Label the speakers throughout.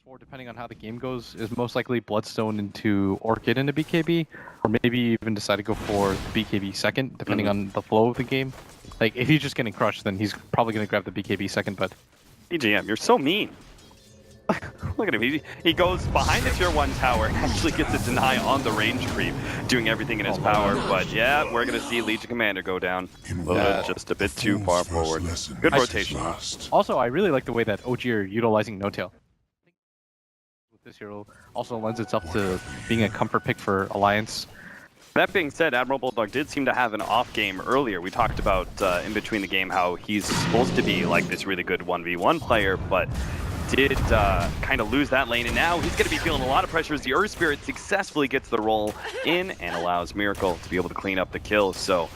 Speaker 1: S4, depending on how the game goes, is most likely Bloodstone into Orchid into BKB, or maybe even decide to go for BKB second, depending on the flow of the game. Like, if he's just getting crushed, then he's probably going to grab the BKB second, but...
Speaker 2: EGM, you're so mean. Look at him, he goes behind the tier 1 tower, actually gets a deny on the range creep, doing everything in his power, but yeah, we're going to see Legion Commander go down. Just a bit too far forward. Good rotation.
Speaker 1: Also, I really like the way that OG are utilizing No-Tail. This hero also lends itself to being a comfort pick for Alliance.
Speaker 2: That being said, Admiral Bulldog did seem to have an off game earlier. We talked about in between the game how he's supposed to be like this really good 1v1 player, but did kind of lose that lane, and now he's going to be feeling a lot of pressure as the Earth Spirit successfully gets the roll in and allows Miracle to be able to clean up the kills. So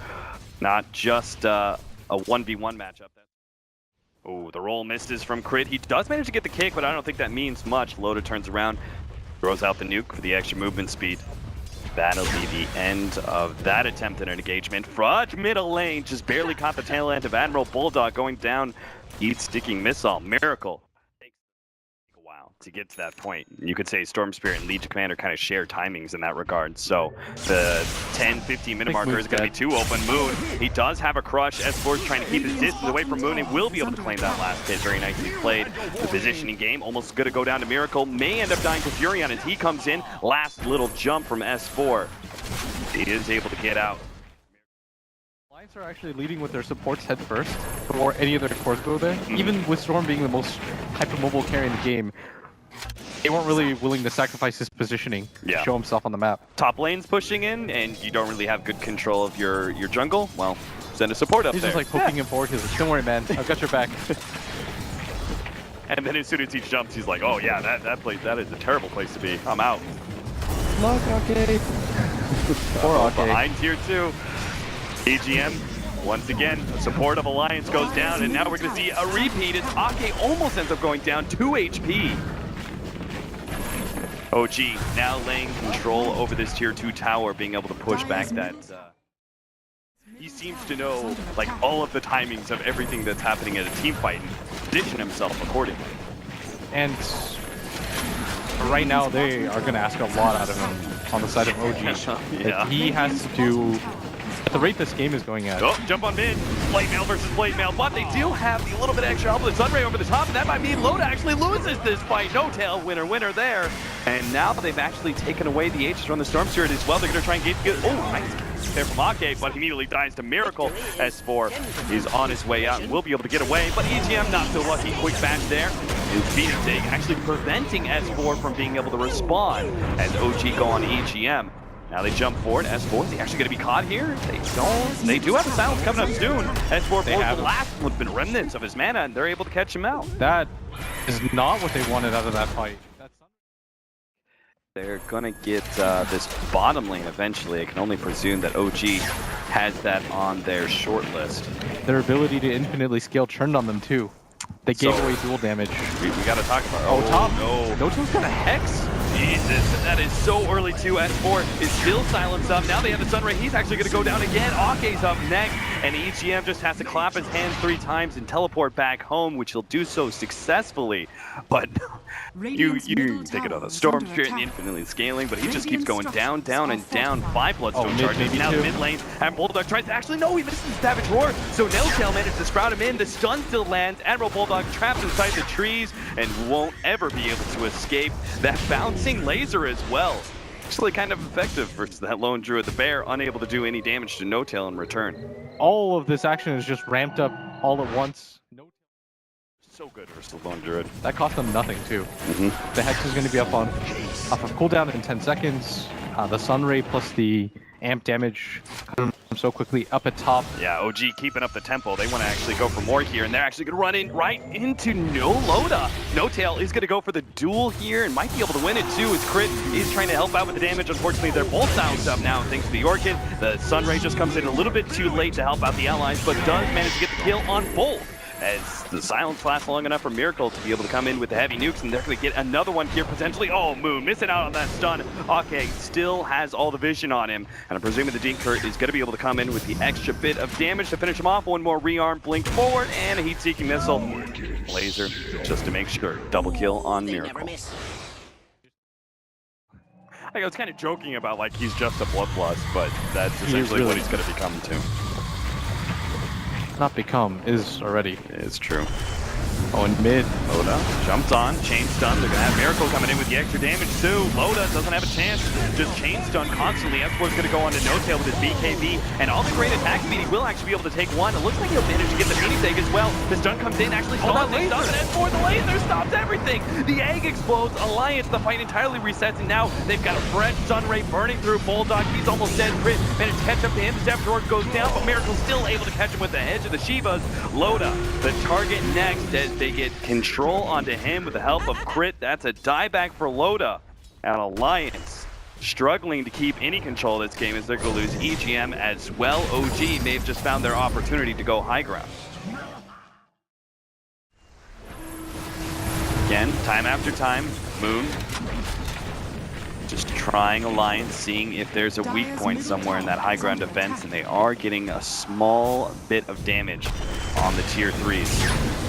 Speaker 2: not just a 1v1 matchup. Oh, the roll misses from Crit. He does manage to get the kick, but I don't think that means much. Loda turns around, throws out the nuke for the extra movement speed. That'll be the end of that attempt at an engagement. Frudge middle lane just barely caught the tail end of Admiral Bulldog going down. Heat sticking missile. Miracle takes a while to get to that point. You could say Storm Spirit and Legion Commander kind of share timings in that regard. So the 10-15 minute marker is going to be too open. Moon, he does have a crush. S4's trying to keep his distance away from Moon and will be able to claim that last hit. Very nicely played. The positioning game almost going to go down to Miracle. May end up dying to Furion as he comes in. Last little jump from S4. He is able to get out.
Speaker 1: Alliance are actually leading with their supports head first before any of their cores go there. Even with Storm being the most hypermobile carry in the game, they weren't really willing to sacrifice his positioning to show himself on the map.
Speaker 2: Top lane's pushing in, and you don't really have good control of your jungle. Well, send a support up
Speaker 1: he's
Speaker 2: there.
Speaker 1: He's just like poking him forward. He's like, don't worry, man. I've got your back.
Speaker 2: And then as soon as he jumps, he's like, oh yeah, that is a terrible place to be. I'm out.
Speaker 1: Luck, okay. Poor okay.
Speaker 2: Behind tier 2. EGM, once again, support of Alliance goes down, and now we're going to see a repeat as Ake almost ends up going down 2 HP. OG now laying control over this tier 2 tower, being able to push back that. He seems to know like all of the timings of everything that's happening at a team fight and position himself accordingly.
Speaker 1: And right now they are going to ask a lot out of him on the side of OG.
Speaker 2: Yeah.
Speaker 1: He has to, at the rate this game is going at.
Speaker 2: Oh, jump on mid. Blade Mail versus Blade Mail, but they do have the little bit of extra help with Sunray over the top, and that might mean Loda actually loses this fight. No-Tail, winner there. And now they've actually taken away the Aegis from the Storm Spirit as well. They're going to try and get oh, nice there from Ake, but he immediately dies to Miracle. S4 is on his way out and will be able to get away, but EGM not so lucky. Quick bash there. And Phoenix actually preventing S4 from being able to respond as OG go on EGM. Now they jump forward. S4, is he actually going to be caught here? They don't. They do have a silence coming up soon. S4 pulls the last with been remnants of his mana, and they're able to catch him out.
Speaker 1: That is not what they wanted out of that fight.
Speaker 2: They're going to get this bottom lane eventually. I can only presume that OG has that on their short list.
Speaker 1: Their ability to infinitely scale turned on them too. They gave away dual damage.
Speaker 2: We got to talk about
Speaker 1: Oh, top.
Speaker 2: No.
Speaker 1: No-Tail's got a Hex.
Speaker 2: Jesus, that is so early too. S4 is still silenced up. Now they have the Sunray. He's actually going to go down again. Ake's up next, and EGM just has to clap his hands 3 times and teleport back home, which he'll do so successfully. But you take it on the Storm Spirit and infinitely scaling, but he just keeps going down, down, and down. 5 Bloodstone charges. Now mid lane, and Bulldog tries to actually no, he misses the Savage Roar. So No-Tail managed to sprout him in. The stun still lands. Admiral Bulldog trapped inside the trees and won't ever be able to escape. That bouncing laser as well. Actually kind of effective versus that lone druid. The bear unable to do any damage to No-Tail in return.
Speaker 1: All of this action is just ramped up all at once.
Speaker 2: So good versus the lone druid.
Speaker 1: That cost them nothing too. The Hex is going to be up off of cooldown in 10 seconds. The Sunray plus the amp damage so quickly up at top.
Speaker 2: Yeah, OG keeping up the tempo. They want to actually go for more here, and they're actually going to run in right into no Loda. No-Tail is going to go for the duel here and might be able to win it too, as Crit is trying to help out with the damage. Unfortunately, they're both silenced up now thanks to the Orchid. The Sunray just comes in a little bit too late to help out the allies, but does manage to get the kill on both. as the silence lasts long enough for Miracle to be able to come in with the heavy nukes, and they're going to get another one here potentially. Oh, Moon missing out on that stun. Okay, still has all the vision on him, and I'm presuming the Tinker is going to be able to come in with the extra bit of damage to finish him off. One more rearm, blink forward, and a heat-seeking missile. Laser, just to make sure. Double kill on Miracle. I was kind of joking about like he's just a bloodlust, but that's essentially what he's going to become too.
Speaker 1: Not become, is already.
Speaker 2: It's true.
Speaker 1: Oh, and mid.
Speaker 2: Loda jumped on, chain stun. They're going to have Miracle coming in with the extra damage too. Loda doesn't have a chance. Just chain stun constantly. S4's going to go on to No-Tail with his BKB. And all the great attack speed, he will actually be able to take one. It looks like he'll manage to get the Phoenix Egg as well. The stun comes in, actually stops it. S4, the laser stops everything. The egg explodes. Alliance, the fight entirely resets. And now they've got a fresh stun ray burning through Bulldog. He's almost dead. Crit managed to catch up to him. Zephyr goes down, but Miracle's still able to catch him with the edge of the Shivas. Loda, the target next as they get control onto him with the help of Crit. That's a dieback for Loda. And Alliance struggling to keep any control of this game as they're going to lose EGM as well. OG may have just found their opportunity to go high ground. Again, time after time, Moon just trying Alliance, seeing if there's a weak point somewhere in that high ground defense, and they are getting a small bit of damage on the tier 3s.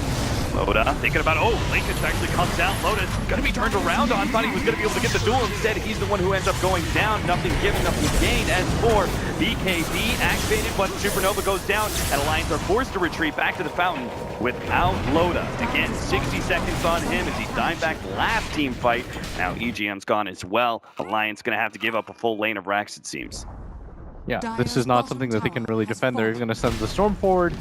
Speaker 2: Loda thinking about, oh, Lincoln actually comes out. Loda's going to be turned around on. Thought he was going to be able to get the duel. Instead, he's the one who ends up going down. Nothing given, nothing gained. As for BKB activated, but Supernova goes down, and Alliance are forced to retreat back to the fountain without Loda. Again, 60 seconds on him as he died back last team fight. Now EGM's gone as well. Alliance going to have to give up a full lane of racks, it seems.
Speaker 1: Yeah, this is not something that they can really defend. They're going to send the Storm forward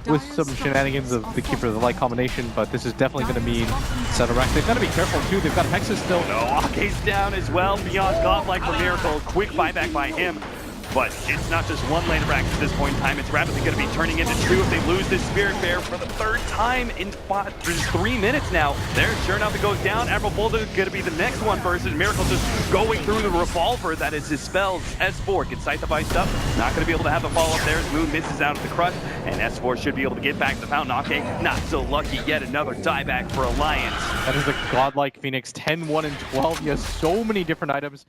Speaker 1: with some shenanigans of the Keeper of the Light combination, but this is definitely going to mean set a rack. They've got to be careful too. They've got Hexus still.
Speaker 2: No, Ake's down as well. Beyond godlike for Miracle. Quick buyback by him. But it's not just one lane of racks at this point in time. It's rapidly going to be turning into two if they lose this Spirit Bear for the third time in 3 minutes now. There, sure enough, it goes down. Admiral Bulldog is going to be the next one versus Miracle just going through the revolver that is dispelled. S4 gets Scythify up. Not going to be able to have the follow-up there as Moon misses out of the crush. And S4 should be able to get back to the fountain. Okay, not so lucky. Yet another dieback for Alliance.
Speaker 1: That is a godlike Phoenix. 10, 1, and 12. He has so many different items.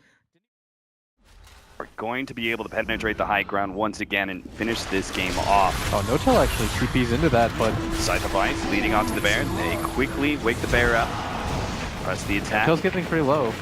Speaker 2: Are going to be able to penetrate the high ground once again and finish this game off.
Speaker 1: Oh, No-Tail actually TPs into that, but
Speaker 2: Scythe of Ice leading onto the bear. They quickly wake the bear up. Press the attack.
Speaker 1: No-Tail's getting pretty low.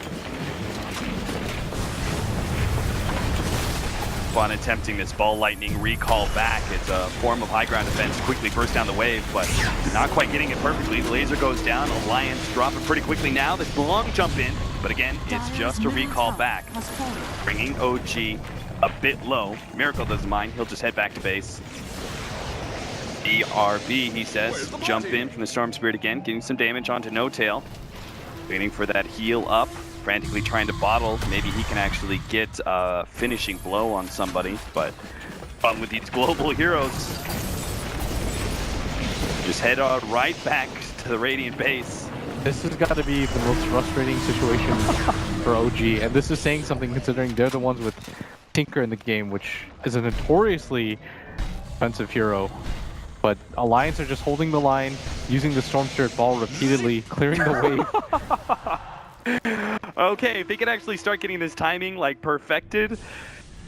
Speaker 2: Fun attempting this ball lightning recall back. It's a form of high ground defense. Quickly burst down the wave, but not quite getting it perfectly. The laser goes down. Alliance dropping pretty quickly now. This long jump in, but again, it's just a recall back. Bringing OG a bit low. Miracle doesn't mind. He'll just head back to base. BRB, he says. Jump in from the Storm Spirit again, getting some damage onto No-Tail. Waiting for that heal up. Frantically trying to bottle. Maybe he can actually get a finishing blow on somebody, but fun with these global heroes. Just head on right back to the Radiant base.
Speaker 1: This has got to be the most frustrating situation for OG, and this is saying something considering they're the ones with Tinker in the game, which is a notoriously defensive hero. But Alliance are just holding the line, using the Storm Spirit Ball repeatedly, clearing the wave.
Speaker 2: Okay, if they can actually start getting this timing like perfected,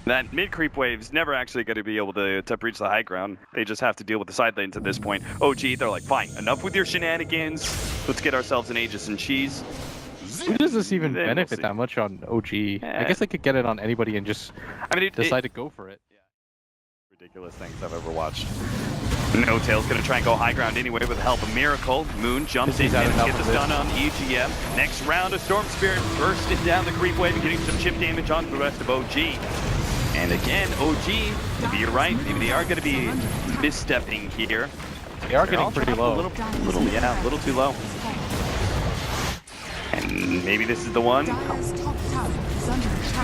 Speaker 2: that mid-creep wave's never actually going to be able to breach the high ground. They just have to deal with the side lanes at this point. OG, they're like, fine, enough with your shenanigans. Let's get ourselves an Aegis and cheese.
Speaker 1: Who does this even benefit that much on OG? I guess they could get it on anybody and just decide to go for it.
Speaker 2: Yeah. Ridiculous things I've ever watched. No-Tail's going to try and go high ground anyway with the help of Miracle. Moon jumps in and gets the stun on EGM. Next round, a Storm Spirit bursting down the creep wave and getting some chip damage on the rest of OG. And again, OG, maybe you're right, maybe they are going to be misstepping here.
Speaker 1: They are getting pretty low.
Speaker 2: A little too low. And Maybe this is the one.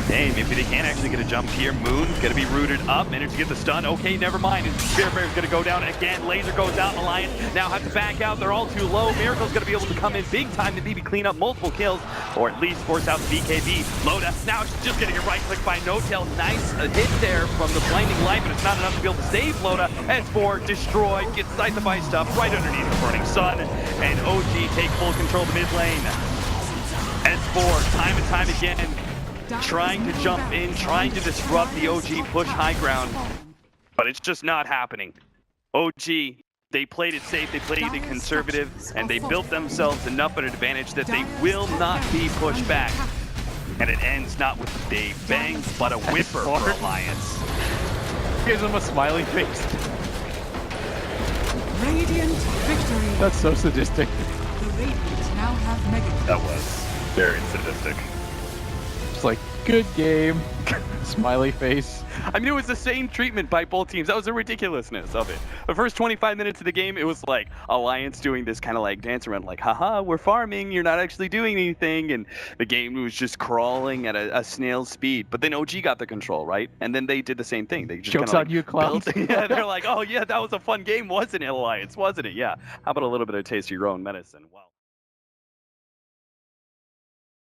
Speaker 2: Hey, maybe they can actually get a jump here. Moon's gonna be rooted up, managed to get the stun. Okay, never mind. Spirit Bear's gonna go down again. Laser goes out. Alliance now have to back out. They're all too low. Miracle's gonna be able to come in big time to maybe clean up multiple kills, or at least force out the BKB. Loda now just getting a right click by No-Tail. Nice hit there from the blinding light, but it's not enough to be able to save Loda. S4 destroyed, gets Scythify stuff right underneath the burning sun, and OG take full control of the mid lane. S4 time and time again trying to jump in, trying to disrupt the OG push high ground, but it's just not happening. OG, they played it safe, they played it conservative, and they built themselves enough of an advantage that they will not be pushed back. And it ends not with a bang, but a whipper for Alliance.
Speaker 1: Gives him a smiley face.
Speaker 3: Radiant victory.
Speaker 1: That's so sadistic.
Speaker 3: The Radiant now have Mega.
Speaker 2: That was very sadistic.
Speaker 1: It's like, good game. Smiley face.
Speaker 2: I mean, it was the same treatment by both teams. That was the ridiculousness of it. The first 25 minutes of the game, it was like Alliance doing this kind of like dance around, like, haha, we're farming, you're not actually doing anything. And the game was just crawling at a snail's speed. But then OG got the control, right? And then they did the same thing. They just
Speaker 1: Jokes
Speaker 2: kinda,
Speaker 1: on you, clowns.
Speaker 2: Yeah, they're like, oh yeah, that was a fun game, wasn't it, Alliance? Wasn't it? Yeah. How about a little bit of taste of your own medicine? Well.